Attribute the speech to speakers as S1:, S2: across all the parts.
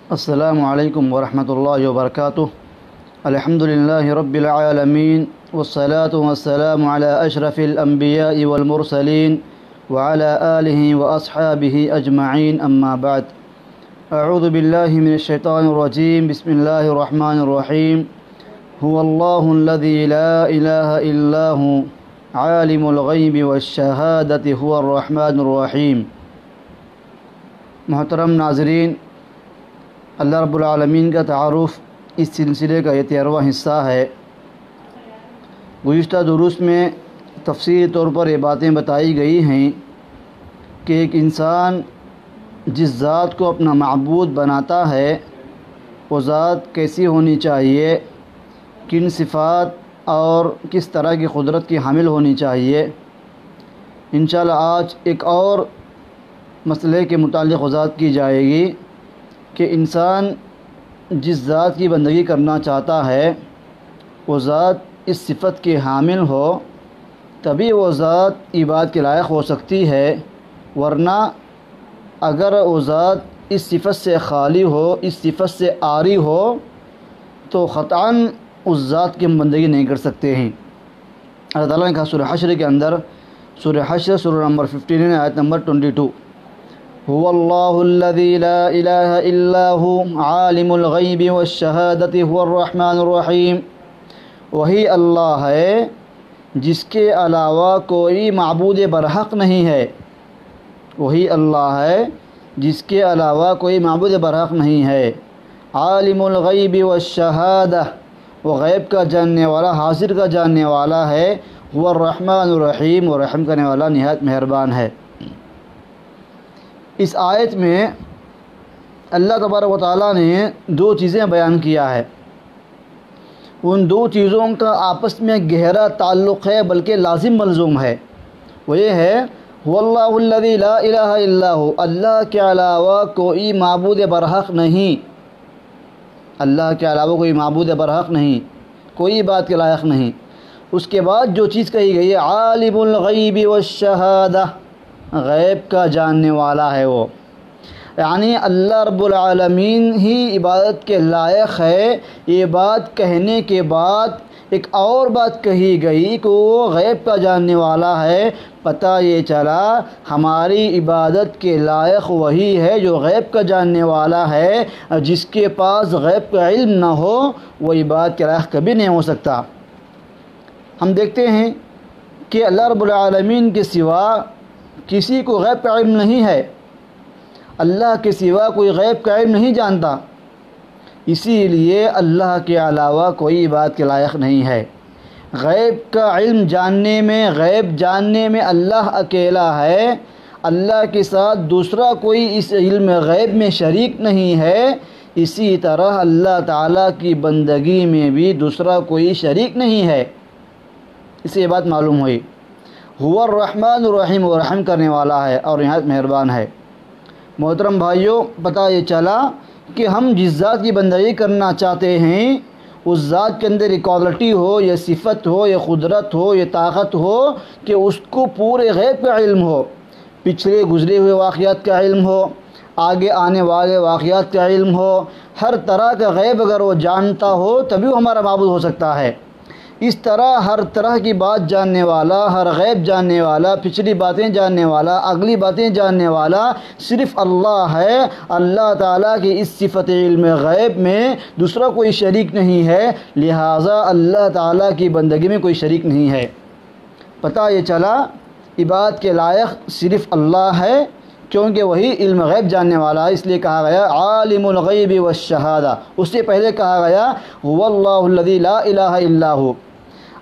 S1: السلام علیکم ورحمۃ اللہ وبرکاتہ۔ الحمد للہ رب العالمین والصلاة والسلام علی اشرف الانبیاء والمرسلین وعلی آلہ واصحابہ اجمعین، اما بعد۔ اعوذ باللہ من الشیطان الرجیم، بسم اللہ الرحمن الرحیم۔ هو اللہ الذی لا الہ الا هو عالم الغیب والشہادۃ هو الرحمن الرحیم۔ محترم ناظرین، اللہ رب العالمین کا تعارف اس سلسلے کا یہ 13واں حصہ ہے۔ گزشتہ دروس میں تفصیلی طور پر یہ باتیں بتائی گئی ہیں کہ ایک انسان جس ذات کو اپنا معبود بناتا ہے وہ ذات کیسی ہونی چاہیے، کن صفات اور کس طرح کی قدرت کی حامل ہونی چاہیے۔ انشاءاللہ آج ایک اور مسئلے کے متعلق وضاحت کی جائے گی کہ انسان جس ذات کی بندگی کرنا چاہتا ہے وہ ذات اس صفت کے حامل ہو تبھی وہ ذات عبادت کے لائق ہو سکتی ہے، ورنہ اگر وہ ذات اس صفت سے خالی ہو، اس صفت سے عاری ہو تو قطعاً اس ذات کی ہم بندگی نہیں کر سکتے ہیں۔ اللہ تعالیٰ نے کہا سورہ حشر کے اندر، سورہ حشر سورہ نمبر 15 آیت نمبر 22، هو اللہ الذی لا الہ الا هو عالم الغیب والشہادۃ هو الرحمن الرحیم۔ وہی اللہ ہے جس کے علاوہ کوئی معبود برحق نہیں ہے، وہی اللہ ہے جس کے علاوہ کوئی معبود برحق نہیں ہے۔ عالم الغیب والشہادہ، وہ غیب کا جاننے والا، حاضر کا جاننے والا ہے۔ هو الرحمن الرحیم، وہ رحم کرنے والا نہایت مہربان ہے۔ اس آیت میں اللہ تبارک و تعالیٰ نے دو چیزیں بیان کیا ہے، ان دو چیزوں کا آپس میں گہرا تعلق ہے بلکہ لازم ملزوم ہے۔ وہ یہ ہے هو اللہ الذی لا الہ الا هو، اللہ کے علاوہ کوئی معبود برحق نہیں، اللہ کے علاوہ کوئی معبود برحق نہیں، کوئی بات کے لائق نہیں۔ اس کے بعد جو چیز کہی گئی ہے عالم الغیب والشہادہ، غیب کا جاننے والا ہے وہ، یعنی اللہ رب العالمین ہی عبادت کے لائق ہے۔ یہ بات کہنے کے بعد ایک اور بات کہی گئی کہ وہ غیب کا جاننے والا ہے۔ پتہ یہ چلا ہماری عبادت کے لائق وہی ہے جو غیب کا جاننے والا ہے، جس کے پاس غیب کا علم نہ ہو وہ عبادت کے لائق کبھی نہیں ہو سکتا۔ ہم دیکھتے ہیں کہ اللہ رب العالمین کے سوا کسی کو غیب کا علم نہیں ہے، اللہ کے سوا کوئی غیب کا علم نہیں جانتا، اسی لیے اللہ کے علاوہ کوئی عبادت کے لائق نہیں ہے۔ غیب کا علم جاننے میں، غیب جاننے میں اللہ اکیلا ہے، اللہ کے ساتھ دوسرا کوئی اس علم غیب میں شریک نہیں ہے۔ اسی طرح اللہ تعالیٰ کی بندگی میں بھی دوسرا کوئی شریک نہیں ہے۔ اس سے یہ بات معلوم ہوئی هو الرحمن الرحیم، وہ رحم کرنے والا ہے اور نہایت مہربان ہے۔ محترم بھائیوں، پتہ یہ چلا کہ ہم جس ذات کی بندگی کرنا چاہتے ہیں اس ذات کے اندر یہ کوالٹی ہو، یہ صفت ہو، یہ قدرت ہو، یہ طاقت ہو کہ اس کو پورے غیب کا علم ہو، پچھلے گزرے ہوئے واقعات کا علم ہو، آگے آنے والے واقعات کا علم ہو، ہر طرح کا غیب اگر وہ جانتا ہو تبھی وہ ہمارا معبود ہو سکتا ہے۔ اس طرح ہر طرح کی بات جاننے والا، ہر غیب جاننے والا، پچھلی باتیں جاننے والا، اگلی باتیں جاننے والا صرف اللہ ہے۔ اللہ تعالیٰ کی اس صفت علم غیب میں دوسرا کوئی شریک نہیں ہے، لہٰذا اللہ تعالیٰ کی بندگی میں کوئی شریک نہیں ہے۔ پتہ یہ چلا عبادت کے لائق صرف اللہ ہے، کیونکہ وہی علم غیب جاننے والا ہے، اس لیے کہا گیا عالم الغیب والشہادہ۔ اس سے پہلے کہا گیا هو اللہ الذی لا الہ الا هو۔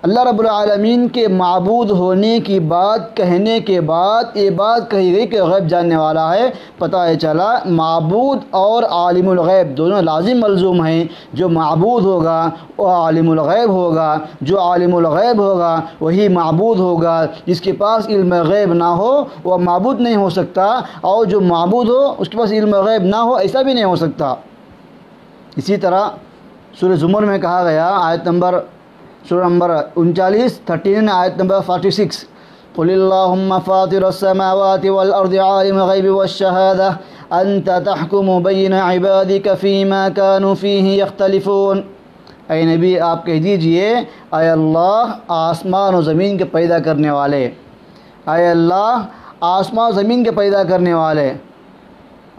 S1: اللہ رب العالمین کے معبود ہونے کی بات کہنے کے بعد یہ بات کہی گئی کہ غیب جاننے والا ہے۔ پتہ یہ چلا معبود اور عالم الغیب دونوں لازم ملزوم ہیں۔ جو معبود ہوگا وہ عالم الغیب ہوگا، جو عالم الغیب ہوگا وہی معبود ہوگا۔ جس کے پاس علم غیب نہ ہو وہ معبود نہیں ہو سکتا، اور جو معبود ہو اس کے پاس علم غیب نہ ہو ایسا بھی نہیں ہو سکتا۔ اسی طرح سورہ زمر میں کہا گیا، آیت نمبر سورہ نمبر 39 آیت نمبر 46، قل اللهم فاطر السماوات والأرض عالم الغيب والشهادة أنت تحكم بين عبادك فيما كانوا فيه يختلفون۔ اے نبی آپ کہہ دیجئے، اے اللہ آسمان و زمین کے پیدا کرنے والے، اے اللہ آسمان و زمین کے پیدا کرنے والے،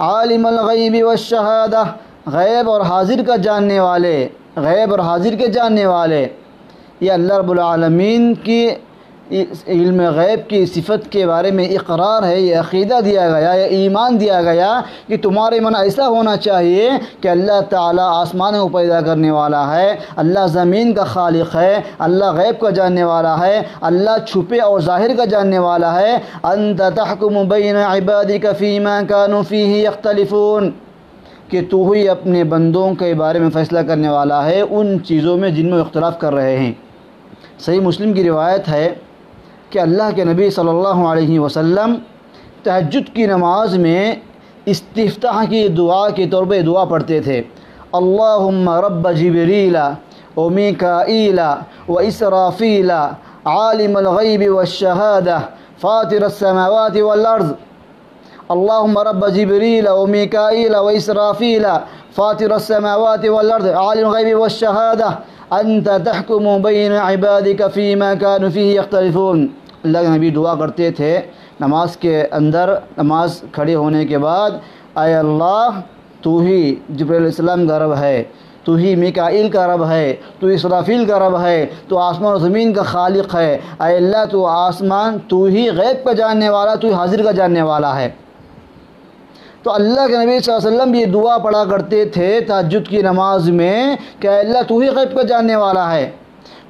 S1: عالم الغیب والشہادہ، غیب اور حاضر کا جاننے والے، غیب اور حاضر کے جاننے والے۔ یہ اللہ رب العالمین کی علم غیب کی صفت کے بارے میں اقرار ہے، یہ عقیدہ دیا گیا، یہ ایمان دیا گیا کہ تمہارے من ایسا ہونا چاہیے کہ اللہ تعالیٰ آسمانوں کو پیدا کرنے والا ہے، اللہ زمین کا خالق ہے، اللہ غیب کا جاننے والا ہے، اللہ چھپے اور ظاہر کا جاننے والا ہے۔ انت تحکم بین عبادک فیما کانوا فیہ یختلفون، کہ تو ہی اپنے بندوں کے بارے میں فیصلہ کرنے والا ہے ان چیزوں میں جن میں اختلاف کر رہے ہیں۔ صحیح مسلم کی روایت ہے کہ اللہ کے نبی صلی اللہ علیہ وسلم تہجد کی نماز میں استفتاح کی دعا کے طور پہ دعا پڑھتے تھے، اللہم رب جبریل و میکائیل و اسرافیل عالم الغیب والشہادہ فاطر السماوات والارض، اللہم رب جبریل و میکائیل و اسرافیل فاطر السماوات والارض عالم الغیب والشہادہ انت تحکم بین عبادک فیما کانوا فیہ یختلفون۔ اللہ کے نبی دعا کرتے تھے نماز کے اندر، نماز کھڑے ہونے کے بعد، اے اللہ تو ہی جبرائیل علیہ السلام کا رب ہے، تو ہی میکائیل کا رب ہے، تو اسرافیل کا رب ہے، تو آسمان و زمین کا خالق ہے، اے اللہ تو آسمان، تو ہی غیب کا جاننے والا، تو ہی حاضر کا جاننے والا ہے۔ تو اللہ کے نبی صلی اللہ علیہ وسلم یہ دعا پڑھا کرتے تھے تہجد کی نماز میں کہ اے اللہ تو ہی غیب کا جاننے والا ہے۔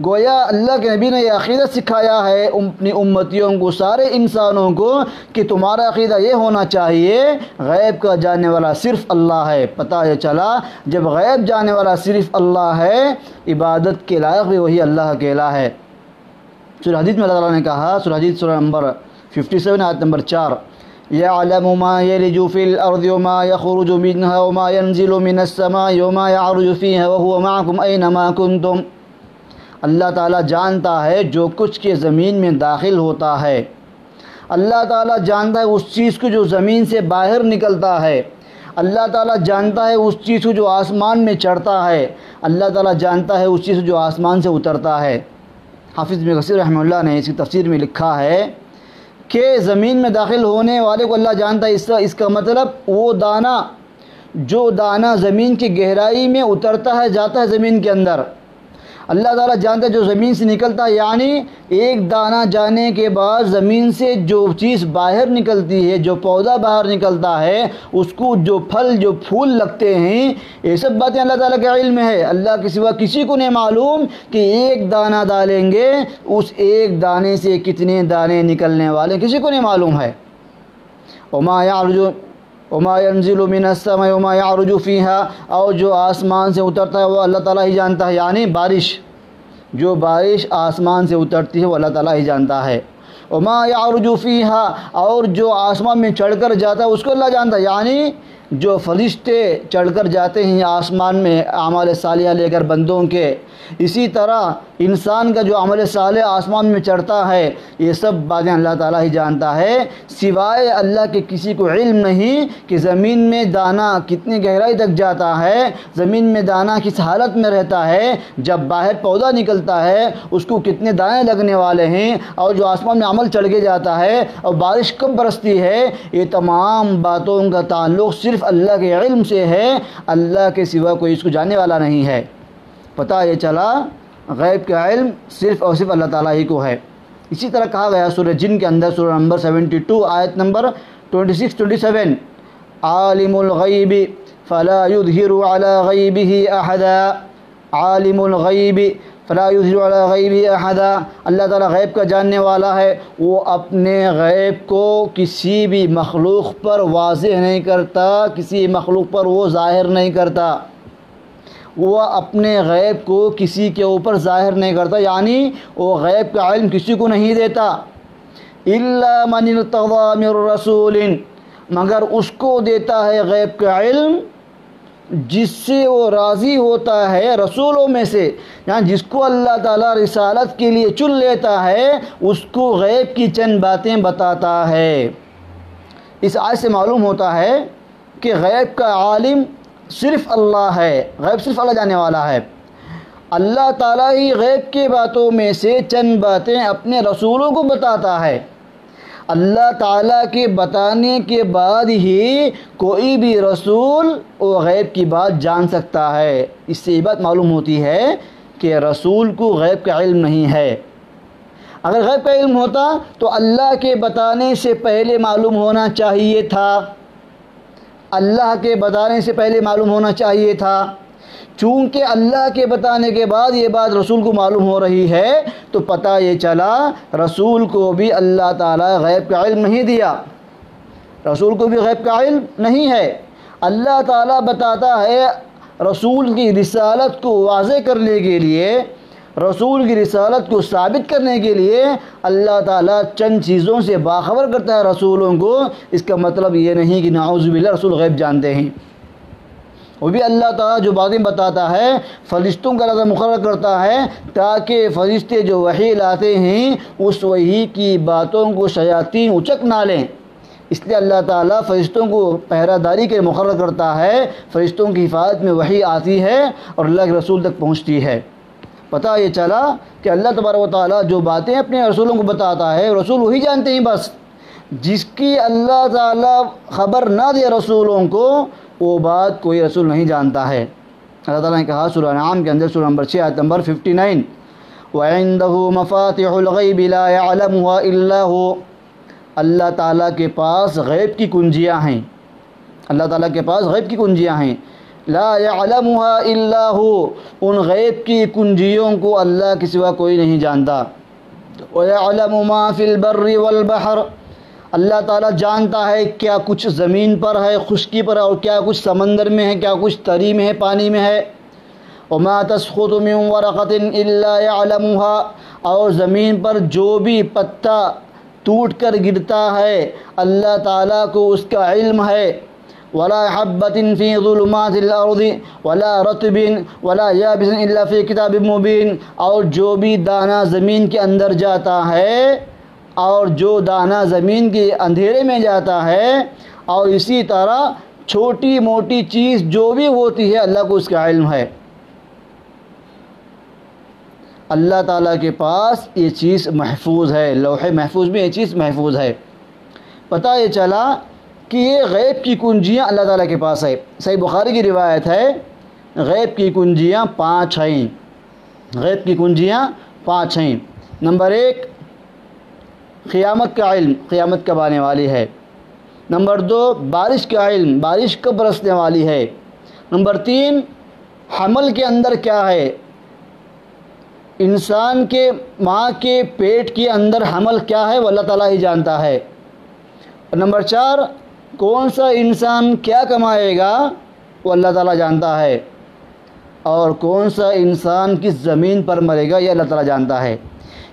S1: گویا اللہ کے نبی نے یہ عقیدہ سکھایا ہے اپنی امتیوں کو، سارے انسانوں کو، کہ تمہارا عقیدہ یہ ہونا چاہیے غیب کا جاننے والا صرف اللہ ہے۔ پتہ یہ چلا جب غیب جاننے والا صرف اللہ ہے، عبادت کے لائق بھی وہی اللہ اکیلا ہے۔ سورہ حدید میں اللہ تعالیٰ نے کہا، سورہ حدید سورہ نمبر 57 آیت نمبر 4، يعلم ما يلج في الأرض وما يخرج منها وما ينزل من السماء وما يعرج فيها وهو معكم أينما كنتم۔ اللہ تعالیٰ جانتا ہے جو کچھ کے زمین میں داخل ہوتا ہے، اللہ تعالیٰ جانتا ہے اس چیز کو جو زمین سے باہر نکلتا ہے، اللہ تعالیٰ جانتا ہے اس چیز کو جو آسمان میں چڑھتا ہے، اللہ تعالیٰ جانتا ہے اس چیز کو جو آسمان سے اترتا ہے۔ حافظ ابن کثیر رحمہ اللہ نے اس کی تفسیر میں لکھا ہے کہ زمین میں داخل ہونے والے کو اللہ جانتا ہے، اس کا مطلب وہ دانہ، جو دانہ زمین کی گہرائی میں اترتا ہے، جاتا ہے زمین کے اندر، اللہ تعالیٰ جانتا ہے جو زمین سے نکلتا ہے، یعنی ایک دانہ جانے کے بعد زمین سے جو چیز باہر نکلتی ہے، جو پودا باہر نکلتا ہے، اس کو جو پھل جو پھول لگتے ہیں، یہ سب باتیں اللہ تعالیٰ کے علم ہے۔ اللہ کے سوا کسی کو نہیں معلوم کہ ایک دانہ ڈالیں گے اس ایک دانے سے کتنے دانے نکلنے والے، کسی کو نہیں معلوم ہے۔ وما ينزل من السماء وما يعرج فيها، اور جو آسمان سے اترتا ہے وہ اللہ تعالیٰ ہی جانتا ہے، یعنی بارش، جو بارش آسمان سے اترتی ہے وہ اللہ تعالیٰ ہی جانتا ہے۔ وما يعرج فيها، اور جو آسمان میں چڑھ کر جاتا ہے اس کو اللہ جانتا ہے، یعنی جو فرشتے چڑھ کر جاتے ہیں آسمان میں اعمال صالحہ لے کر بندوں کے، اسی طرح انسان کا جو عمل صالح آسمان میں چڑھتا ہے، یہ سب باتیں اللہ تعالیٰ ہی جانتا ہے۔ سوائے اللہ کے کسی کو علم نہیں کہ زمین میں دانہ کتنی گہرائی تک جاتا ہے، زمین میں دانہ کس حالت میں رہتا ہے، جب باہر پودا نکلتا ہے اس کو کتنے دانے لگنے والے ہیں، اور جو آسمان میں عمل چڑھ کے جاتا ہے، اور بارش کب برستی ہے، یہ تمام باتوں کا تعلق صرف اللہ کے علم سے ہے، اللہ کے سوا کوئی اس کو جاننے والا نہیں ہے۔ پتہ یہ چلا غیب کا علم صرف اور صرف اللہ تعالیٰ ہی کو ہے۔ اسی طرح کہا گیا سورہ جن کے اندر، سورہ نمبر 72 آیت نمبر 26-27، عالم الغیب فلا یظہر علی غیبہ احدا، عالم الغیب فلا یظہر علی غیبہ احدا، اللہ تعالیٰ غیب کا جاننے والا ہے، وہ اپنے غیب کو کسی بھی مخلوق پر واضح نہیں کرتا، کسی مخلوق پر وہ ظاہر نہیں کرتا، وہ اپنے غیب کو کسی کے اوپر ظاہر نہیں کرتا، یعنی وہ غیب کا علم کسی کو نہیں دیتا۔ الا من ارتضى من رسول، مگر اس کو دیتا ہے غیب کا علم جس سے وہ راضی ہوتا ہے رسولوں میں سے، یعنی جس کو اللہ تعالیٰ رسالت کے لیے چن لیتا ہے اس کو غیب کی چند باتیں بتاتا ہے۔ اس آیت سے معلوم ہوتا ہے کہ غیب کا عالم صرف اللہ ہے، غیب صرف اللہ جانے والا ہے۔ اللہ تعالیٰ ہی غیب کے باتوں میں سے چند باتیں اپنے رسولوں کو بتاتا ہے۔ اللہ تعالیٰ کے بتانے کے بعد ہی کوئی بھی رسول وہ غیب کی بات جان سکتا ہے۔ اس سے یہ بات معلوم ہوتی ہے کہ رسول کو غیب کا علم نہیں ہے۔ اگر غیب کا علم ہوتا تو اللہ کے بتانے سے پہلے معلوم ہونا چاہیے تھا، اللہ کے بتانے سے پہلے معلوم ہونا چاہیے تھا۔ چونکہ اللہ کے بتانے کے بعد یہ بات رسول کو معلوم ہو رہی ہے تو پتہ یہ چلا رسول کو بھی اللہ تعالیٰ غیب کا علم نہیں دیا، رسول کو بھی غیب کا علم نہیں ہے۔ اللہ تعالیٰ بتاتا ہے رسول کی رسالت کو واضح کرنے کے لیے، رسول کی رسالت کو ثابت کرنے کے لیے اللہ تعالیٰ چند چیزوں سے باخبر کرتا ہے رسولوں کو۔ اس کا مطلب یہ نہیں کہ نعوذ باللہ رسول غیب جانتے ہیں۔ وہ بھی اللہ تعالیٰ جو باتیں بتاتا ہے فرشتوں کا لفظ مقرر کرتا ہے تاکہ فرشتے جو وحی لاتے ہیں اس وحی کی باتوں کو شیاطین اچک نہ لیں۔ اس لیے اللہ تعالیٰ فرشتوں کو پہرہ داری کے مقرر کرتا ہے، فرشتوں کی حفاظت میں وحی آتی ہے اور اللہ کے رسول تک پہنچتی ہے۔ پتہ یہ چلا کہ اللہ تبارک و تعالیٰ جو باتیں اپنے رسولوں کو بتاتا ہے رسول وہی جانتے ہیں بس۔ جس کی اللہ تعالیٰ خبر نہ دے رسولوں کو وہ بات کوئی رسول نہیں جانتا ہے۔ اللہ تعالیٰ نے کہا سورہ انعام کے اندر سورہ نمبر 6 آیت نمبر 59 وَعِندَهُ مَفَاتِحُ الْغَيْبِ لَا يَعْلَمُهَا إِلَّا هُوَ، اللہ تعالیٰ کے پاس غیب کی کنجیاں ہیں، اللہ تعالیٰ کے پاس غیب کی کنجیاں ہیں۔ لا يعلمها الا هو، ان غیب کی کنجیوں کو اللہ کے سوا کوئی نہیں جانتا۔ وَيَعْلَمُ مَا فِي الْبَرِّ وَالْبَحْرِ، اللہ تعالیٰ جانتا ہے کیا کچھ زمین پر ہے، خشکی پر ہے، اور کیا کچھ سمندر میں ہے، کیا کچھ تری میں ہے، پانی میں ہے۔ وَمَا تَسْقُطُ مِن وَرَقَةٍ إِلَّا يَعْلَمُهَا، اور زمین پر جو بھی پتا ٹوٹ کر گرتا ہے اللہ تعالیٰ کو اس کا علم ہے۔ وَلَا حَبَّةٍ فِي ظُلُمَاتِ الْأَرْضِ وَلَا رَطْبٍ وَلَا يَابِسٍ إِلَّا فِي كِتَابٍ مُبِينٍ، اور جو بھی دانہ زمین کے اندر جاتا ہے، اور جو دانہ زمین کے اندھیرے میں جاتا ہے، اور اسی طرح چھوٹی موٹی چیز جو بھی ہوتی ہے اللہ کو اس کا علم ہے۔ اللہ تعالیٰ کے پاس یہ چیز محفوظ ہے، لوح محفوظ میں یہ چیز محفوظ ہے۔ پتہ یہ چلا کہ یہ غیب کی کنجیاں اللہ تعالیٰ کے پاس ہے۔ صحیح بخاری کی روایت ہے غیب کی کنجیاں 5 ہیں، غیب کی کنجیاں 5 ہیں۔ نمبر 1 قیامت کا علم، قیامت کب آنے والی ہے۔ نمبر 2 بارش کا علم، بارش کب برسنے والی ہے۔ نمبر 3 حمل کے اندر کیا ہے، انسان کے ماں کے پیٹ کے اندر حمل کیا ہے وہ اللہ تعالیٰ ہی جانتا ہے۔ اور نمبر 4 کون سا انسان کیا کمائے گا وہ اللہ تعالیٰ جانتا ہے، اور کون سا انسان کس زمین پر مرے گا یہ اللہ تعالیٰ جانتا ہے۔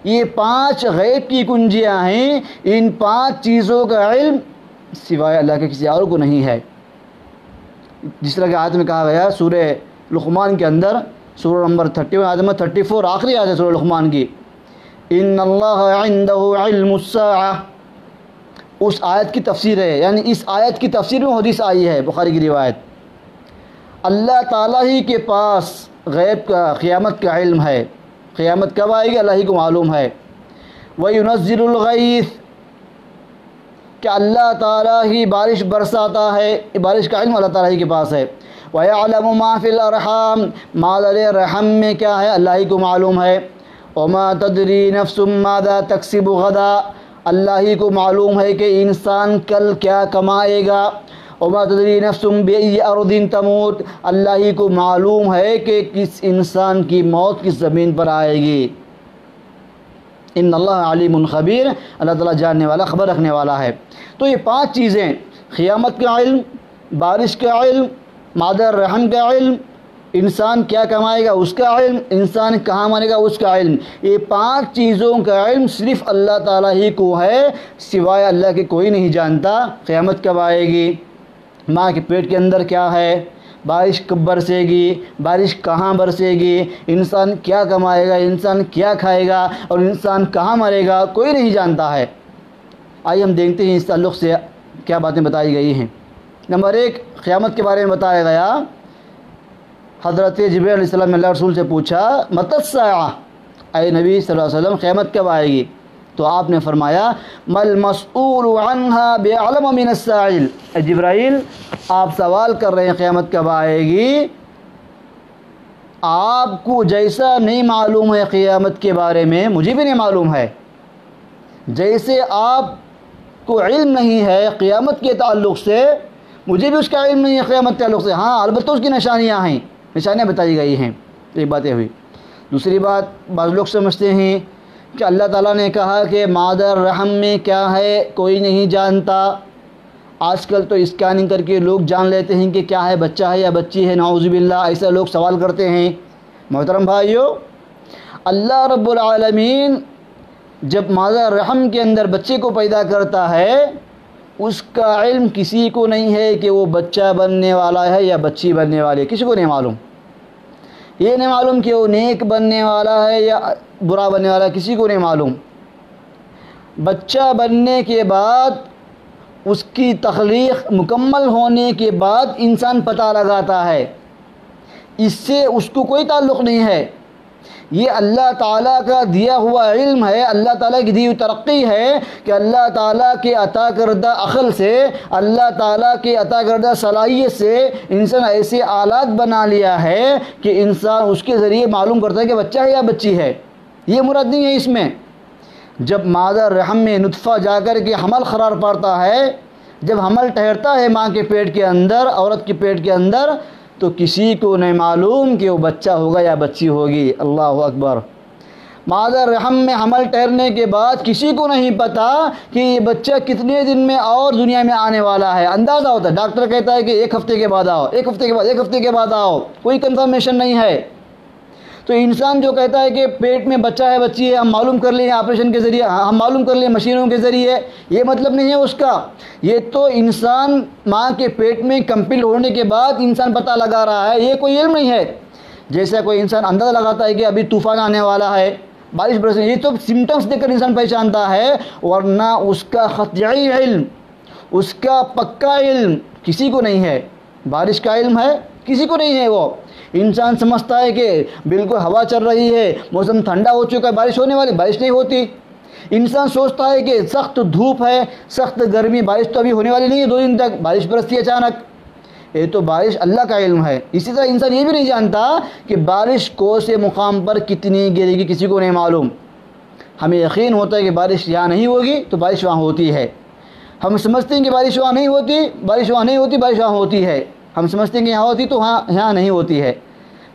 S1: یہ 5 غیب کی کنجیاں ہیں، ان 5 چیزوں کا علم سوائے اللہ کے کسی اور کو نہیں ہے۔ جس طرح کہ آیت میں کہا گیا سورہ لقمان کے اندر سورہ نمبر 31 آیت نمبر 34 آخری آیت ہے سورہ لقمان کی، ان اللہ عنده علم الساعہ، اس آیت کی تفسیر ہے، یعنی اس آیت کی تفسیر میں حدیث آئی ہے بخاری کی روایت۔ اللہ تعالیٰ ہی کے پاس غیب کا قیامت کا علم ہے، قیامت کب آئے گی اللہ ہی کو معلوم ہے۔ وَيُنَزِّلُ الْغَيْثَ، کہ اللہ تعالیٰ ہی بارش برساتا ہے، بارش کا علم اللہ تعالیٰ ہی کے پاس ہے۔ وَيَعْلَمُ مَا فِي الْأَرْحَامِ، مادر رحم میں کیا ہے اللہ ہی کو معلوم ہے۔ وَمَا تَدْرِي نَفْسٌ مَاذَا تَكْسِبُ غَدًا، اللہ ہی کو معلوم ہے کہ انسان کل کیا کمائے گا۔ وَمَا تَدْرِي نَفْسٌ بِأَيِّ أَرْضٍ تَمُوتُ، اللہ ہی کو معلوم ہے کہ کس انسان کی موت کس زمین پر آئے گی۔ ان اللہ علیم خبیر، اللہ تعالیٰ جاننے والا خبر رکھنے والا ہے۔ تو یہ 5 چیزیں، قیامت کا علم، بارش کا علم، مادر رحم کا علم، انسان کیا کمائے گا اس کا علم، انسان کہاں مرے گا اس کا علم، یہ 5 چیزوں کا علم صرف اللہ تعالیٰ ہی کو ہے، سوائے اللہ کے کوئی نہیں جانتا۔ قیامت کب آئے گی، ماں کے پیٹ کے اندر کیا ہے، بارش کب برسے گی، بارش کہاں برسے گی، انسان کیا کمائے گا، انسان کیا کھائے گا اور انسان کہاں مرے گا، کوئی نہیں جانتا ہے۔ آئیے ہم دیکھتے ہیں اس تعلق سے کیا باتیں بتائی گئی ہیں۔ نمبر 1، قیامت کے بارے میں بتایا گیا۔ حضرت جبرائیل علیہ السلام نے اللہ رسول سے پوچھا متی الساعہ، اے نبی صلی اللہ علیہ وسلم قیامت کب آئے گی؟ تو آپ نے فرمایا مل مسئول عنہا بعلم من السائل، اے جبرائیل آپ سوال کر رہے ہیں قیامت کب آئے گی، آپ کو جیسا نہیں معلوم ہے قیامت کے بارے میں مجھے بھی نہیں معلوم ہے، جیسے آپ کو علم نہیں ہے قیامت کے تعلق سے مجھے بھی اس کا علم نہیں ہے قیامت کے تعلق سے۔ ہاں البتہ اس کی نشانیاں ہیں، نشانیاں بتائی گئی ہیں، یہ باتیں ہوئی۔ دوسری بات، بعض لوگ سمجھتے ہیں کہ اللہ تعالیٰ نے کہا کہ مادر رحم میں کیا ہے کوئی نہیں جانتا۔ آج کل تو اسکیننگ کر کے لوگ جان لیتے ہیں کہ کیا ہے، بچہ ہے یا بچی ہے، نعوذ باللہ، ایسا لوگ سوال کرتے ہیں۔ محترم بھائیو، اللہ رب العالمین جب مادر رحم کے اندر بچے کو پیدا کرتا ہے اس کا علم کسی کو نہیں ہے کہ وہ بچہ بننے والا ہے یا بچی بننے والی ہے، کسی کو نہیں معلوم۔ یہ نہیں معلوم کہ وہ نیک بننے والا ہے یا برا بننے والا ہے، کسی کو نہیں معلوم۔ بچہ بننے کے بعد اس کی تخلیق مکمل ہونے کے بعد انسان پتہ لگاتا ہے، اس سے اس کو کوئی تعلق نہیں ہے۔ یہ اللہ تعالیٰ کا دیا ہوا علم ہے، اللہ تعالیٰ کی دی ہوئی ترقی ہے کہ اللہ تعالیٰ کے عطا کردہ عقل سے، اللہ تعالیٰ کے عطا کردہ صلاحیت سے انسان ایسے آلات بنا لیا ہے کہ انسان اس کے ذریعے معلوم کرتا ہے کہ بچہ ہے یا بچی ہے۔ یہ مراد نہیں ہے اس میں۔ جب مادر رحم میں نطفہ جا کر کے حمل قرار پاتا ہے، جب حمل ٹھہرتا ہے ماں کے پیٹ کے اندر، عورت کے پیٹ کے اندر، تو کسی کو نہیں معلوم کہ وہ بچہ ہوگا یا بچی ہوگی۔ اللہ اکبر۔ مادر رحم میں حمل ٹھہرنے کے بعد کسی کو نہیں پتا کہ یہ بچہ کتنے دن میں اور دنیا میں آنے والا ہے، اندازہ ہوتا ہے، ڈاکٹر کہتا ہے کہ 1 ہفتے کے بعد آؤ، 1 ہفتے کے بعد، 1 ہفتے کے بعد آؤ، کوئی کنفرمیشن نہیں ہے۔ تو انسان جو کہتا ہے کہ پیٹ میں بچہ ہے بچی ہے، ہم معلوم کر لیں آپریشن کے ذریعے، ہم معلوم کر لیں مشینوں کے ذریعے، یہ مطلب نہیں ہے اس کا۔ یہ تو انسان ماں کے پیٹ میں کمپلیٹ ہونے کے بعد انسان پتہ لگا رہا ہے، یہ کوئی علم نہیں ہے۔ جیسا کوئی انسان اندازہ لگاتا ہے کہ ابھی طوفان آنے والا ہے، بارش برسے، یہ تو سمٹمز دیکھ کر انسان پہچانتا ہے، ورنہ اس کا قطعی علم، اس کا پکا علم کسی کو نہیں ہے۔ بارش کا علم ہے کسی کو نہیں ہے۔ وہ انسان سمجھتا ہے کہ بالکل ہوا چل رہی ہے، موسم ٹھنڈا ہو چکا ہے، بارش ہونے والی، بارش نہیں ہوتی۔ انسان سوچتا ہے کہ سخت دھوپ ہے، سخت گرمی، بارش تو ابھی ہونے والی نہیں ہے، 2 دن تک بارش برستی ہے اچانک۔ یہ تو بارش اللہ کا علم ہے۔ اسی طرح انسان یہ بھی نہیں جانتا کہ بارش کون سے مقام پر کتنی گرے گی، کسی کو نہیں معلوم۔ ہمیں یقین ہوتا ہے کہ بارش یہاں نہیں ہوگی تو بارش وہاں ہوتی ہے، ہم سمجھتے ہیں کہ بارش وہاں نہیں ہوتی، بارش وہاں نہیں ہوتی، بارش وہاں ہوتی ہے، ہم سمجھتے ہیں کہ یہاں ہوتی تو یہاں نہیں ہوتی ہے۔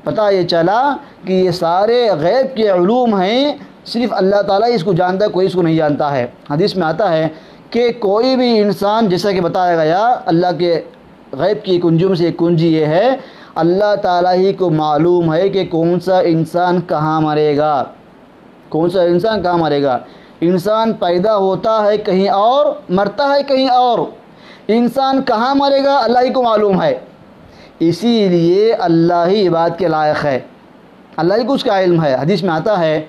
S1: پتہ یہ چلا کہ یہ سارے غیب کے علوم ہیں، صرف اللہ تعالیٰ اس کو جانتا ہے، کوئی اس کو نہیں جانتا ہے۔ حدیث میں آتا ہے کہ کوئی بھی انسان، جیسا کہ بتایا گیا، اللہ کے غیب کی کنجیوں سے ایک کنجی یہ ہے، اللہ تعالیٰ ہی کو معلوم ہے کہ کون سا انسان کہاں مرے گا، کون سا انسان کہاں مرے گا۔ انسان پیدا ہوتا ہے کہیں اور، مرتا ہے کہیں اور، انسان کہاں مرے گا اللہ ہی کو معلوم ہے۔ اسی لیے اللہ ہی عبادت کے لائق ہے، اللہ ہی کو اس کا علم ہے۔ حدیث میں آتا ہے،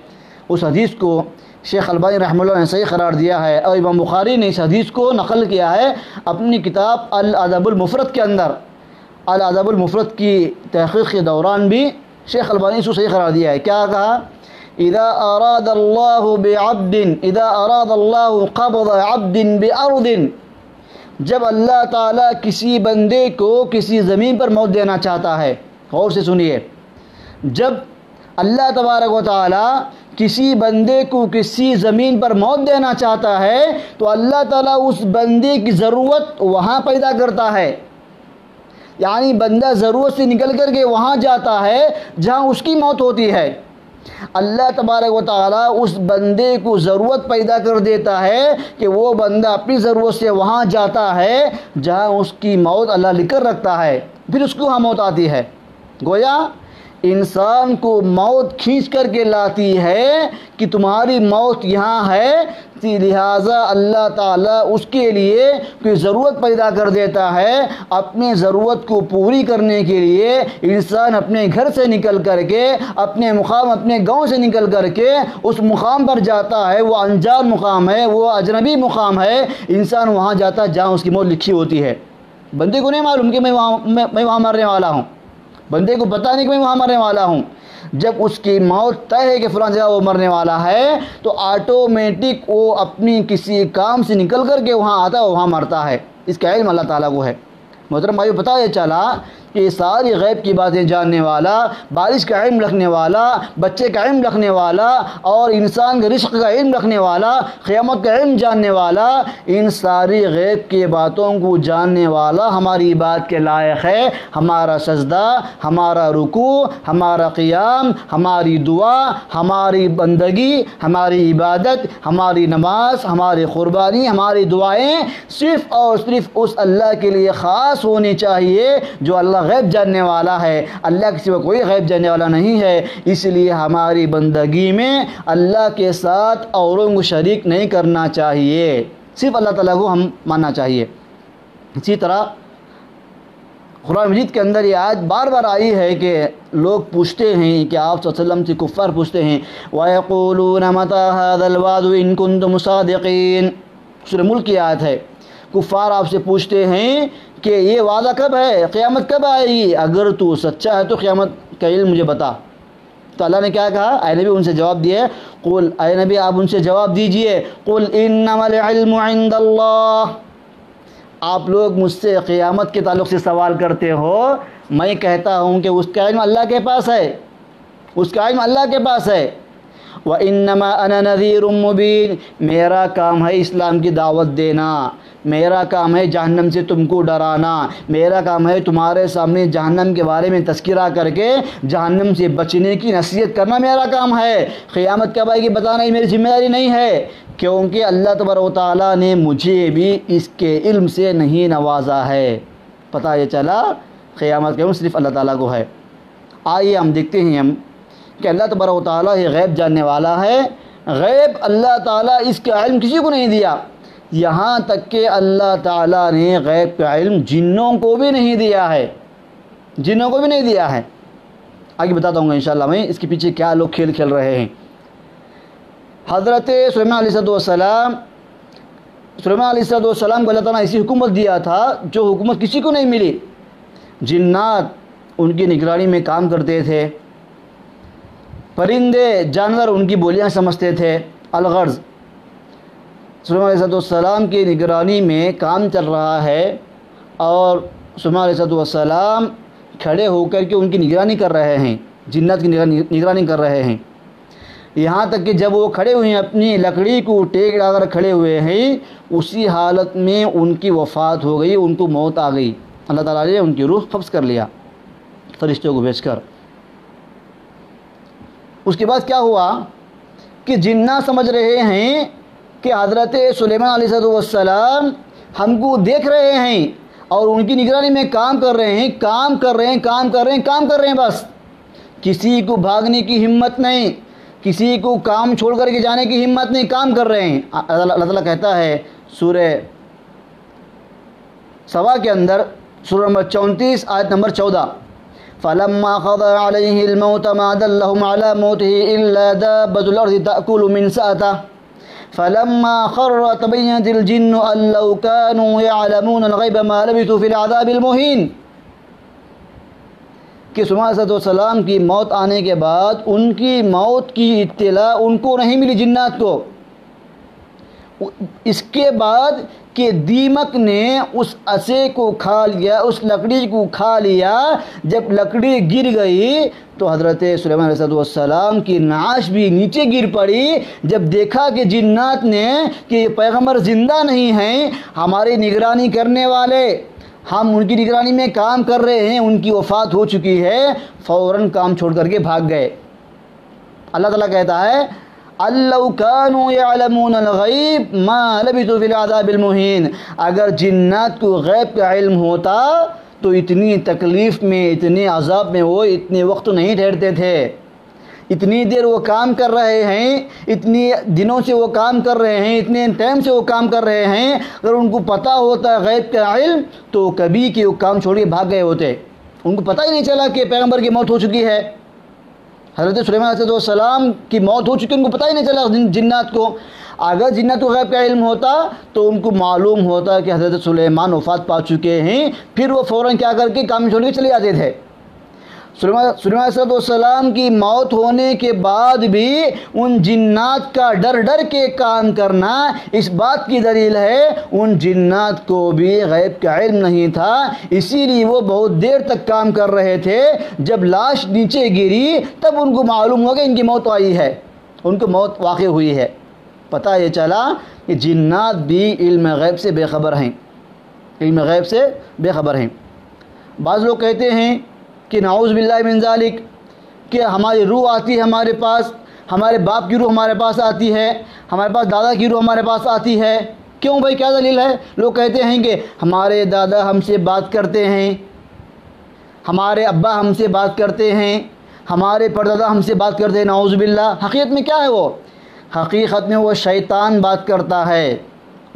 S1: اس حدیث کو شیخ البانی رحمہ اللہ نے صحیح قرار دیا ہے، اور امام بخاری نے اس حدیث کو نقل کیا ہے اپنی کتاب الادب المفرد کے اندر۔ الادب المفرد کی تحقیق کے دوران بھی شیخ البانی اس کو صحیح قرار دیا ہے۔ کیا کہا؟ اذا اراد اللہ قبض عبد بارض، جب اللہ تعالیٰ کسی بندے کو کسی زمین پر موت دینا چاہتا ہے، غور سے سنیے، جب اللہ تبارک و تعالیٰ کسی بندے کو کسی زمین پر موت دینا چاہتا ہے تو اللہ تعالیٰ اس بندے کی ضرورت وہاں پیدا کرتا ہے، یعنی بندہ ضرورت سے نکل کر کے وہاں جاتا ہے جہاں اس کی موت ہوتی ہے۔ اللہ تبارک و تعالیٰ اس بندے کو ضرورت پیدا کر دیتا ہے کہ وہ بندہ اپنی ضرورت سے وہاں جاتا ہے جہاں اس کی موت اللہ لکھ کر رکھتا ہے، پھر اس کو وہاں موت آتی ہے۔ گویا انسان کو موت کھینچ کر کے لاتی ہے کہ تمہاری موت یہاں ہے، لہٰذا اللہ تعالیٰ اس کے لیے کوئی ضرورت پیدا کر دیتا ہے۔ اپنے ضرورت کو پوری کرنے کے لیے انسان اپنے گھر سے نکل کر کے، اپنے مقام، اپنے گاؤں سے نکل کر کے اس مقام پر جاتا ہے۔ وہ انجان مقام ہے، وہ اجنبی مقام ہے، انسان وہاں جاتا ہے جہاں اس کی موت لکھی ہوتی ہے۔ بندے کو نہیں معلوم کہ میں وہاں مرنے والا ہوں، بندے کو پتہ نہیں کہ میں وہاں مرنے والا ہوں۔ جب اس کی موت طے ہے کہ فلاں جگہ وہ مرنے والا ہے تو آٹومیٹک وہ اپنی کسی کام سے نکل کر کے وہاں آتا ہے، وہاں مرتا ہے۔ اس کا علم اللہ تعالیٰ کو ہے۔ محترم بھائیو، پتہ یہ چلا کہ ساری غیب کی باتیں جاننے والا، بارش کا علم رکھنے والا، بچے کا علم رکھنے والا، اور انسان کے رزق کا علم رکھنے والا، قیامت کا علم جاننے والا، ان ساری غیب کی باتوں کو جاننے والا ہماری بات کے لائق ہے۔ ہمارا سجدہ، ہمارا رکوع، ہمارا قیام، ہماری دعا، ہماری بندگی، ہماری عبادت، ہماری نماز، ہماری قربانی، ہماری دعائیں صرف اور صرف اس اللہ کے لیے خاص ہونی چاہیے جو اللہ غیب جاننے والا ہے۔ اللہ کے سوا کوئی غیب جاننے والا نہیں ہے، اس لیے ہماری بندگی میں اللہ کے ساتھ اوروں کو شریک نہیں کرنا چاہیے، صرف اللہ تعالیٰ کو ہم ماننا چاہیے۔ اسی طرح قرآن مجید کے اندر یہ آیت بار بار آئی ہے کہ لوگ پوچھتے ہیں کہ آپ صلی اللہ علیہ وسلم سے کفار پوچھتے ہیں وَيَقُولُونَ مَتَى هَذَا الْوَعْدُ إِن كُنتُمْ صَادِقِينَ، سورہ ملک کی آیت ہے۔ کفار آپ سے پوچھتے ہیں کہ یہ وعدہ کب ہے، قیامت کب آئے گی، اگر تو سچا ہے تو قیامت کا علم مجھے بتا۔ تو اللہ نے کیا کہا؟ اے نبی ان سے جواب دیے، قل، اے نبی آپ ان سے جواب دیجئے، قل انما العلم عند اللہ۔ آپ لوگ مجھ سے قیامت کے تعلق سے سوال کرتے ہو، میں کہتا ہوں کہ اس کا علم اللہ کے پاس ہے، اس کا علم اللہ کے پاس ہے۔ وَإِنَّمَا أَنَا نَذِيرٌ مُّبِينٌ، میرا کام ہے اسلام کی دعوت دینا، میرا کام ہے جہنم سے تم کو ڈرانا، میرا کام ہے تمہارے سامنے جہنم کے بارے میں تذکرہ کر کے جہنم سے بچنے کی نصیحت کرنا میرا کام ہے۔ قیامت کب آئے گی بتانا یہ میری ذمہ داری نہیں ہے، کیونکہ اللہ تبارک و تعالیٰ نے مجھے بھی اس کے علم سے نہیں نوازا ہے۔ پتہ یہ چلا قیامت کا علم صرف اللہ تعالیٰ کو ہے۔ آئیے ہم دیکھتے ہیں ہم کہ اللہ تبارک و تعالیٰ یہ غیب جاننے والا ہے۔ غیب اللہ تعالیٰ اس کا علم کسی کو نہیں دیا، یہاں تک کہ اللہ تعالیٰ نے غیب کا علم جنوں کو بھی نہیں دیا ہے، جنوں کو بھی نہیں دیا ہے۔ آگے بتاتا ہوں گا انشاءاللہ میں اس کے پیچھے کیا لوگ کھیل کھیل رہے ہیں۔ حضرت سلیمان علیہ السلام، سلیمان علیہ السلام کو اللہ تعالیٰ نے ایسی حکومت دیا تھا جو حکومت کسی کو نہیں ملی۔ جنات ان کی نگرانی میں کام کرتے تھے، پرندے جانور ان کی بولیاں سمجھتے تھے۔ الغرض سلیمان علیہ السلام کی نگرانی میں کام چل رہا ہے اور سلیمان علیہ السلام کھڑے ہو کر کے ان کی نگرانی کر رہے ہیں، جنات کی نگرانی کر رہے ہیں۔ یہاں تک کہ جب وہ کھڑے ہوئے ہیں، اپنی لکڑی کو ٹیک لا کر کھڑے ہوئے ہیں، اسی حالت میں ان کی وفات ہو گئی، ان کو موت آ گئی۔ اللہ تعالیٰ نے ان کی روح قبض کر لیا فرشتوں کو بھیج کر۔ اس کے بعد کیا ہوا کہ جنات سمجھ رہے ہیں کہ حضرت سلیمان علیہ السلام ہم کو دیکھ رہے ہیں اور ان کی نگرانی میں کام کر رہے ہیں، کام کر رہے ہیں، کام کر رہے ہیں، کام کر رہے ہیں، بس کسی کو بھاگنے کی ہمت نہیں، کسی کو کام چھوڑ کر کے جانے کی ہمت نہیں، کام کر رہے ہیں۔ اللہ تعالیٰ کہتا ہے سورہ سبا کے اندر، سورہ نمبر 34 آیت نمبر 14، فَلَمَّا قَضَىٰ عَلَيْهِ الْمَوْتَ مَا دَلَّهُمْ عَلَىٰ مَوْتِهِ إِلَّا دَابَّةُ الْأَرْضِ تَأْكُلُ مِنْ سَأَتَهُ فَلَمَّا خَرَّ تَبَيَّنَتِ الْجِنُّ أَن لَّوْ كَانُوا يَعْلَمُونَ الْغَيْبَ مَا لَبِثُوا فِي الْعَذَابِ الْمُهِينِ، کہ سلیمان علیہ السلام کی موت آنے کے بعد ان کی موت کی اطلاع ان کو نہیں ملی، جنات کو۔ اس کے بعد کہ دیمک نے اس عصے کو کھا لیا، اس لکڑی کو کھا لیا، جب لکڑی گر گئی تو حضرت سلیمان علیہ السلام کی نعش بھی نیچے گر پڑی۔ جب دیکھا کہ جنات نے کہ پیغمبر زندہ نہیں ہیں، ہماری نگرانی کرنے والے، ہم ان کی نگرانی میں کام کر رہے ہیں، ان کی وفات ہو چکی ہے، فوراً کام چھوڑ کر کے بھاگ گئے۔ اللہ تعالیٰ کہتا ہے لَوْ كَانُوا يَعْلَمُونَ الْغَيْبَ مَا لَبِثُوا فِي الْعَذَابِ الْمُهِينِ، اگر جنات کو غیب کا علم ہوتا تو اتنی تکلیف میں، اتنے عذاب میں وہ اتنے وقت نہیں ٹھہرتے تھے۔ اتنی دیر وہ کام کر رہے ہیں، اتنی دنوں سے وہ کام کر رہے ہیں، اتنے ٹائم سے وہ کام کر رہے ہیں، اگر ان کو پتہ ہوتا غیب کا علم تو کبھی کہ وہ کام چھوڑ کے بھاگ گئے ہوتے۔ ان کو پتہ ہی نہیں چلا کہ پیغمبر کی موت ہو چکی ہے۔ حضرت سلیمان علیہ السلام کی موت ہو چکی، ان کو پتہ ہی نہیں چلا جنات کو۔ اگر جنات کو غیب کا علم ہوتا تو ان کو معلوم ہوتا کہ حضرت سلیمان وفات پا چکے ہیں، پھر وہ فوراً کیا کر کے کام چھوڑ کے چلے جاتے تھے۔ سلیمان علیہ السلام کی موت ہونے کے بعد بھی ان جنات کا ڈر کے کام کرنا اس بات کی دلیل ہے ان جنات کو بھی غیب کا علم نہیں تھا، اسی لیے وہ بہت دیر تک کام کر رہے تھے۔ جب لاش نیچے گری تب ان کو معلوم ہو کہ ان کی موت آئی ہے، ان کو موت واقع ہوئی ہے۔ پتہ یہ چلا کہ جنات بھی علم غیب سے بے خبر ہیں، علم غیب سے بے خبر ہیں۔ بعض لوگ کہتے ہیں کہ نعوذ باللہ من ذالک، کہ ہماری روح آتی ہے ہمارے پاس، ہمارے باپ کی روح ہمارے پاس آتی ہے، ہمارے پاس دادا کی روح ہمارے پاس آتی ہے۔ کیوں بھائی، کیا دلیل ہے؟ لوگ کہتے ہیں کہ ہمارے دادا ہم سے بات کرتے ہیں، ہمارے ابا ہم سے بات کرتے ہیں، ہمارے پردادا ہم سے بات کرتے ہیں۔ نعوذ باللہ۔ حقیقت میں کیا ہے وہ؟ حقیقت میں وہ شیطان بات کرتا ہے،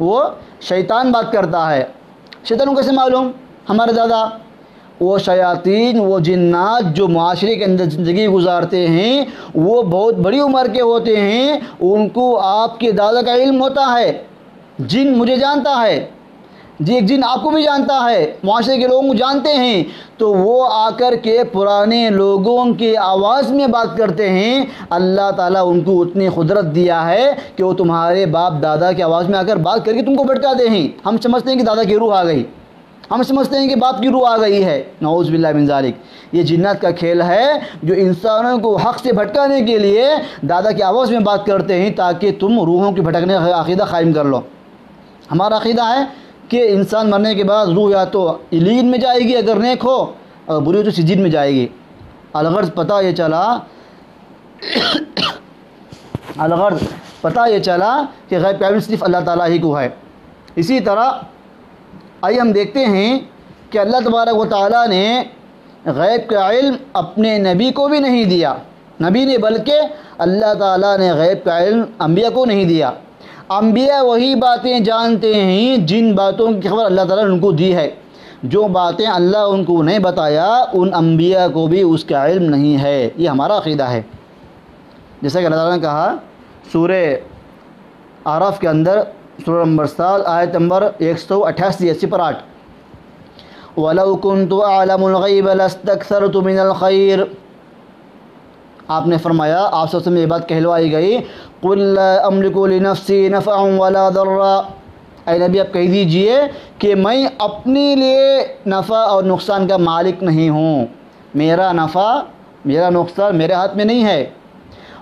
S1: وہ شیطان بات کرتا ہے۔ شیطان کو کیسے معلوم؟ ہمارے دادا، وہ شیاطین، وہ جنات جو معاشرے کے اندر زندگی گزارتے ہیں، وہ بہت بڑی عمر کے ہوتے ہیں، ان کو آپ کے دادا کا علم ہوتا ہے۔ جن مجھے جانتا ہے جی، ایک جن آپ کو بھی جانتا ہے، معاشرے کے لوگوں کو جانتے ہیں، تو وہ آ کر کے پرانے لوگوں کی آواز میں بات کرتے ہیں۔ اللہ تعالیٰ ان کو اتنی قدرت دیا ہے کہ وہ تمہارے باپ دادا کی آواز میں آ کر بات کر کے تم کو بھٹکاتے ہیں۔ ہم سمجھتے ہیں کہ دادا کی روح آ گئی، ہم سمجھتے ہیں کہ باپ کی روح آ گئی ہے۔ نعوذ باللہ من ذالک۔ یہ جنات کا کھیل ہے جو انسانوں کو حق سے بھٹکانے کے لیے دادا کی آواز میں بات کرتے ہیں تاکہ تم روحوں کی بھٹکنے کا عقیدہ قائم کر لو۔ ہمارا عقیدہ ہے کہ انسان مرنے کے بعد روح یا تو علین میں جائے گی اگر نیک ہو، اور بری ہو تو سجین میں جائے گی۔ الغرض پتہ یہ چلا کہ غیب کا علم صرف اللہ تعالیٰ ہی کو ہے۔ اسی طرح آئیے ہم دیکھتے ہیں کہ اللہ تبارک و تعالیٰ نے غیب کا علم اپنے نبی کو بھی نہیں دیا، نبی نے، بلکہ اللہ تعالیٰ نے غیب کا علم انبیاء کو نہیں دیا۔ انبیاء وہی باتیں جانتے ہیں جن باتوں کی خبر اللہ تعالیٰ نے ان کو دی ہے۔ جو باتیں اللہ ان کو نہیں بتایا ان انبیاء کو بھی اس کا علم نہیں ہے۔ یہ ہمارا عقیدہ ہے۔ جیسا کہ اللہ تعالیٰ نے کہا سورہ اعراف کے اندر، سورہ نمبر 7 آیت نمبر 188 وَلَوْ كُنْتُ أَعْلَمُ الْغَيْبَ لَاسْتَكْثَرْتُ مِنَ الْخَيْرِ۔ آپ نے فرمایا، آپ سے یہ بات کہلوائی گئی، قُلْ لَا أَمْلِكُ لِنَفْسِي نَفْعًا وَلَا ضَرًّا، اے نبی آپ کہہ دیجئے کہ میں اپنے لیے نفع اور نقصان کا مالک نہیں ہوں، میرا نفع میرا نقصان میرے ہاتھ میں نہیں ہے۔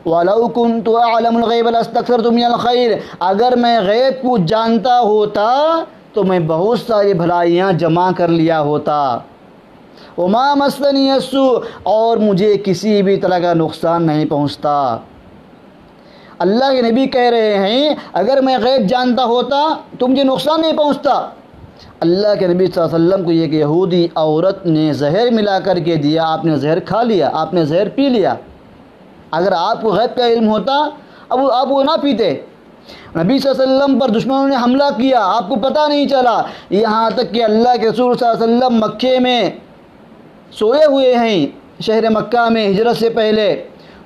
S1: وَلَوْ كُنْتُ أَعْلَمُ الْغَيْبَ لَاسْتَكْثَرْتُ مِنَ الْخَيْرِ، اگر میں غیب کو جانتا ہوتا تو میں بہت ساری بھلائیاں جمع کر لیا ہوتا۔ وَمَا مَسَّنِيَ السُّوءُ، اور مجھے کسی بھی طرح کا نقصان نہیں پہنچتا۔ اللہ کے نبی کہہ رہے ہیں اگر میں غیب جانتا ہوتا تو مجھے نقصان نہیں پہنچتا۔ اللہ کے نبی صلی اللہ علیہ وسلم کو ایک یہودی عورت نے زہر ملا کر کے دیا، آپ نے زہر کھا لیا، آپ نے زہر پی لیا۔ اگر آپ کو غیب کا علم ہوتا اب آپ وہ نہ پیتے۔ نبی صلی اللہ علیہ وسلم پر دشمنوں نے حملہ کیا، آپ کو پتہ نہیں چلا، یہاں تک کہ اللہ کے رسول صلی اللہ علیہ وسلم مکے میں سوئے ہوئے ہیں، شہر مکہ میں ہجرت سے پہلے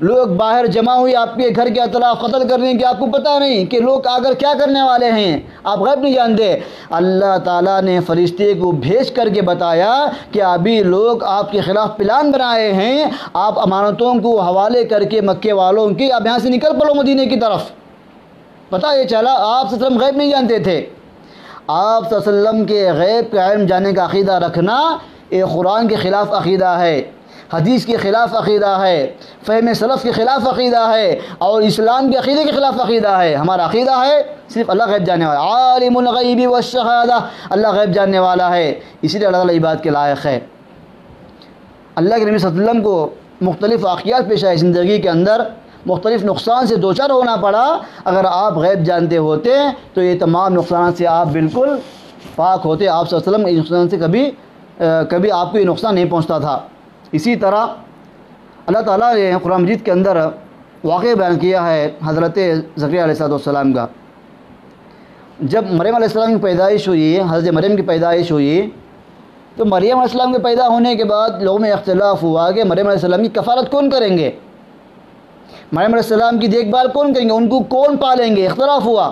S1: لوگ باہر جمع ہوئے آپ کے گھر کے اطراف قتل کرنے کی، آپ کو پتہ نہیں کہ لوگ آگر کیا کرنے والے ہیں، آپ غیب نہیں جانتے۔ اللہ تعالیٰ نے فرشتے کو بھیج کر کے بتایا کہ ابھی لوگ آپ کے خلاف پلان بنائے ہیں، آپ امانتوں کو حوالے کر کے مکے والوں کی اب یہاں سے نکل پڑو مدینے کی طرف۔ پتہ یہ چلا آپ صلی اللہ علیہ وسلم غیب نہیں جانتے تھے۔ آپ صلی اللہ علیہ وسلم کے غیب کا علم جاننے کا عقیدہ رکھنا یہ قرآن کے خلاف عقیدہ ہے، حدیث کے خلاف عقیدہ ہے، فہم سلف کے خلاف عقیدہ ہے، اور اسلام کے عقیدے کے خلاف عقیدہ ہے۔ ہمارا عقیدہ ہے صرف اللہ غیب جاننے والا، عالم الغیب والشہادہ، اللہ غیب جاننے والا ہے، اسی لیے اللہ تعالیٰ عبادت کے لائق ہے۔ اللہ کے نبی صلی اللہ علیہ وسلم کو مختلف واقعات پیش آئے زندگی کے اندر، مختلف نقصان سے دوچار ہونا پڑا۔ اگر آپ غیب جانتے ہوتے تو یہ تمام نقصانات سے آپ بالکل پاک ہوتے، آپ صلی اللہ علیہ وسلم اس نقصان سے کبھی کبھی آپ کو یہ نقصان نہیں پہنچتا تھا۔ اسی طرح اللہ تعالیٰ نے قرآن مجید کے اندر واقعہ بیان کیا ہے حضرت زکریا علیہ السلام کا۔ جب مریم علیہ السلام کی پیدائش ہوئی، حضرت مریم کی پیدائش ہوئی، تو مریم علیہ السلام کے پیدا ہونے کے بعد لوگوں میں اختلاف ہوا کہ مریم علیہ السلام کی کفالت کون کریں گے، مریم علیہ السلام کی دیکھ بھال کون کریں گے، ان کو کون پالیں گے، اختلاف ہوا۔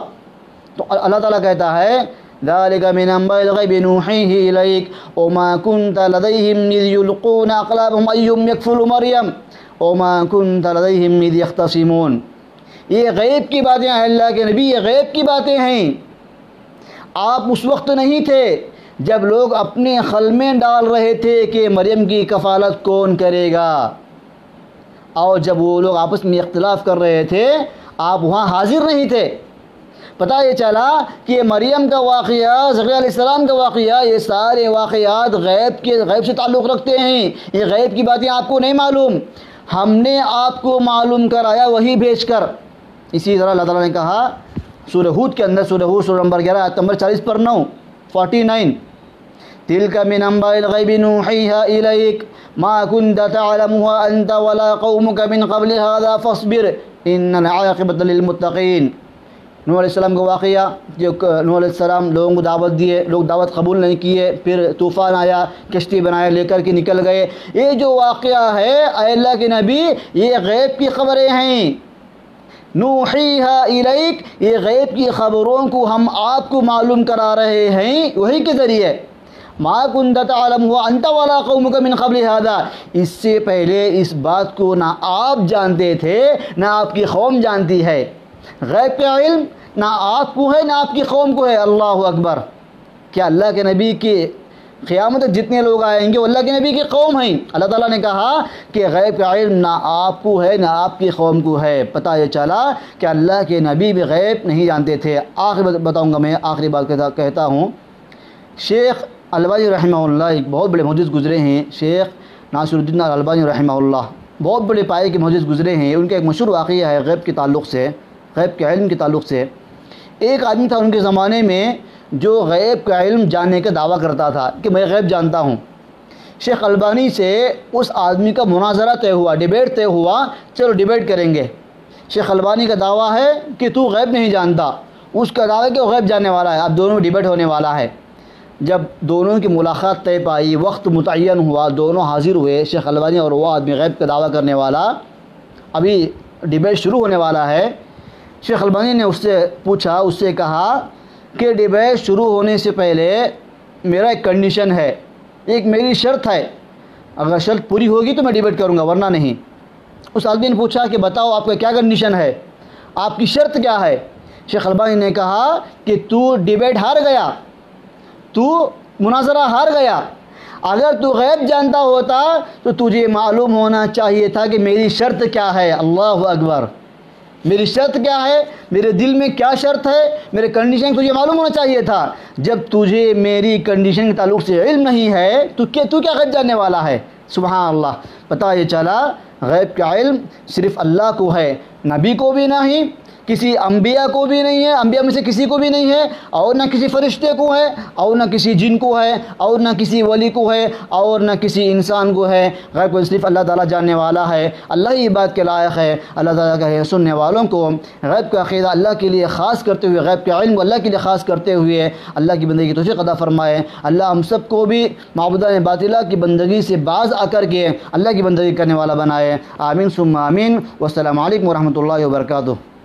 S1: تو اللہ تعالیٰ کہتا ہے ذَلِكَ مِنْ أَنْبَاءِ الْغَيْبِ نُوحِيهِ إِلَيْكَ وَمَا كُنْتَ لَدَيْهِمْ إِذْ يُلْقُونَ أَقْلَامَهُمْ أَيُّهُمْ يَكْفُلُ مَرْيَمَ وَمَا كُنْتَ لَدَيْهِمْ إِذْ يَخْتَصِمُونَ۔ یہ غیب کی باتیں ہیں اللہ کے نبی، یہ غیب کی باتیں ہیں۔ آپ اس وقت نہیں تھے جب لوگ اپنے خلمیں ڈال رہے تھے کہ مریم کی کفالت کون کرے گا، اور جب وہ لوگ آپس میں اختلاف کر رہے تھے آپ وہاں حاضر نہیں تھے۔ پتہ یہ چلا کہ مریم کا واقعہ، زکریا علیہ السلام کا واقعہ، یہ سارے واقعات غیب سے تعلق رکھتے ہیں۔ یہ غیب کی باتیں آپ کو نہیں معلوم، ہم نے آپ کو معلوم کرایا وہی بھیج کر۔ اسی طرح اللہ تعالیٰ نے کہا سورہ ہود کے اندر، سورہ ہود سورہ نمبر 11 آیت نمبر 40 پر 9 49، تِلْكَ مِنْ أَنْبَاءِ الْغَيْبِ نُوحِيهَا إِلَيْكَ مَا كُنْتَ تَعْلَمُهَا أَنْتَ وَلَا قَوْمُكَ مِنْ قَبْلِ هَذَا فَاصْبِرْ إِنَّ الْعَاقِبَةَ لِلْمُتَّقِينَ۔ نوح علیہ السلام کا واقعہ، جو نوح علیہ السلام لوگوں کو دعوت دیے، لوگ دعوت قبول نہیں کیے، پھر طوفان آیا، کشتی بنائے، لے کر کے نکل گئے۔ یہ جو واقعہ ہے اے اللہ کے نبی، یہ غیب کی خبریں ہیں۔ نوحیہا الیک، یہ غیب کی خبروں کو ہم آپ کو معلوم کرا رہے ہیں وہی کے ذریعے۔ ما کنت تعلمہ انت ولا قومک من قبل ھذا، اس سے پہلے اس بات کو نہ آپ جانتے تھے نہ آپ کی قوم جانتی ہے۔ غیب کا علم نہ آپ کو ہے نہ آپ کی قوم کو ہے۔ اللہ اکبر! کیا اللہ کے نبی کی قیامت تک جتنے لوگ آئیں گے وہ اللہ کے نبی کی قوم ہیں۔ اللہ تعالیٰ نے کہا کہ غیب کا علم نہ آپ کو ہے نہ آپ کی قوم کو ہے۔ پتہ یہ چلا کہ اللہ کے نبی بھی غیب نہیں جانتے تھے۔ آخری بتاؤں گا، میں آخری بات کہتا ہوں، شیخ البانی رحمہ اللہ ایک بہت بڑے محدث گزرے ہیں، شیخ ناصر الدین البانی رحمہ اللہ بہت بڑے پائے کے محدث گزرے ہیں۔ ان کا ایک مشہور واقعہ ہے غیب کے تعلق سے، غیب کے علم کے تعلق سے۔ ایک آدمی تھا ان کے زمانے میں جو غیب کا علم جاننے کا دعویٰ کرتا تھا کہ میں غیب جانتا ہوں۔ شیخ البانی سے اس آدمی کا مناظرہ طے ہوا، ڈیبیٹ طے ہوا، چلو ڈیبیٹ کریں گے۔ شیخ البانی کا دعویٰ ہے کہ تو غیب نہیں جانتا، اس کا دعویٰ ہے کہ وہ غیب جاننے والا ہے۔ اب دونوں میں ڈیبیٹ ہونے والا ہے۔ جب دونوں کی ملاقات طے پائی، وقت متعین ہوا، دونوں حاضر ہوئے، شیخ البانی اور وہ آدمی غیب کا دعویٰ کرنے والا۔ ابھی ڈیبیٹ شروع ہونے والا ہے۔ شیخ البانی نے اس سے پوچھا، اس سے کہا کہ ڈیبیٹ شروع ہونے سے پہلے میرا ایک کنڈیشن ہے، ایک میری شرط ہے، اگر شرط پوری ہوگی تو میں ڈیبیٹ کروں گا ورنہ نہیں۔ اس آدمی نے پوچھا کہ بتاؤ آپ کا کیا کنڈیشن ہے، آپ کی شرط کیا ہے؟ شیخ البانی نے کہا کہ تو ڈیبیٹ ہار گیا، تو مناظرہ ہار گیا، اگر تو غیب جانتا ہوتا تو تجھے معلوم ہونا چاہیے تھا کہ میری شرط کیا ہے۔ اللہ اکبر! میری شرط کیا ہے، میرے دل میں کیا شرط ہے، میرے کنڈیشن تجھے معلوم ہونا چاہیے تھا۔ جب تجھے میری کنڈیشن کے تعلق سے علم نہیں ہے تو کیا غیب جاننے والا ہے؟ سبحان اللہ! پتہ یہ چلا غیب کا علم صرف اللہ کو ہے، نبی کو بھی نہیں، کسی انبیاء کو بھی نہیں ہے، انبیاء میں سے کسی کو بھی نہیں ہے، اور نہ کسی فرشتے کو ہے، اور نہ کسی جن کو ہے، اور نہ کسی ولی کو ہے، اور نہ کسی انسان کو ہے۔ غیب کو صرف اللہ تعالیٰ جاننے والا ہے، اللہ ہی بات کے لائق ہے۔ اللہ تعالیٰ کا سننے والوں کو غیب کا عقیدہ اللہ کے لیے خاص کرتے ہوئے، غیب کے علم کو اللہ کے لیے خاص کرتے ہوئے اللہ کی بندگی کی توفیق عطا فرمائے۔ اللہ ہم سب کو بھی معبودان باطلہ کی بندگی سے باز آ کر کے اللہ کی بندگی کرنے والا بنائے۔ آمین ثم آمین۔ والسلام علیکم ورحمۃ اللہ وبرکاتہ۔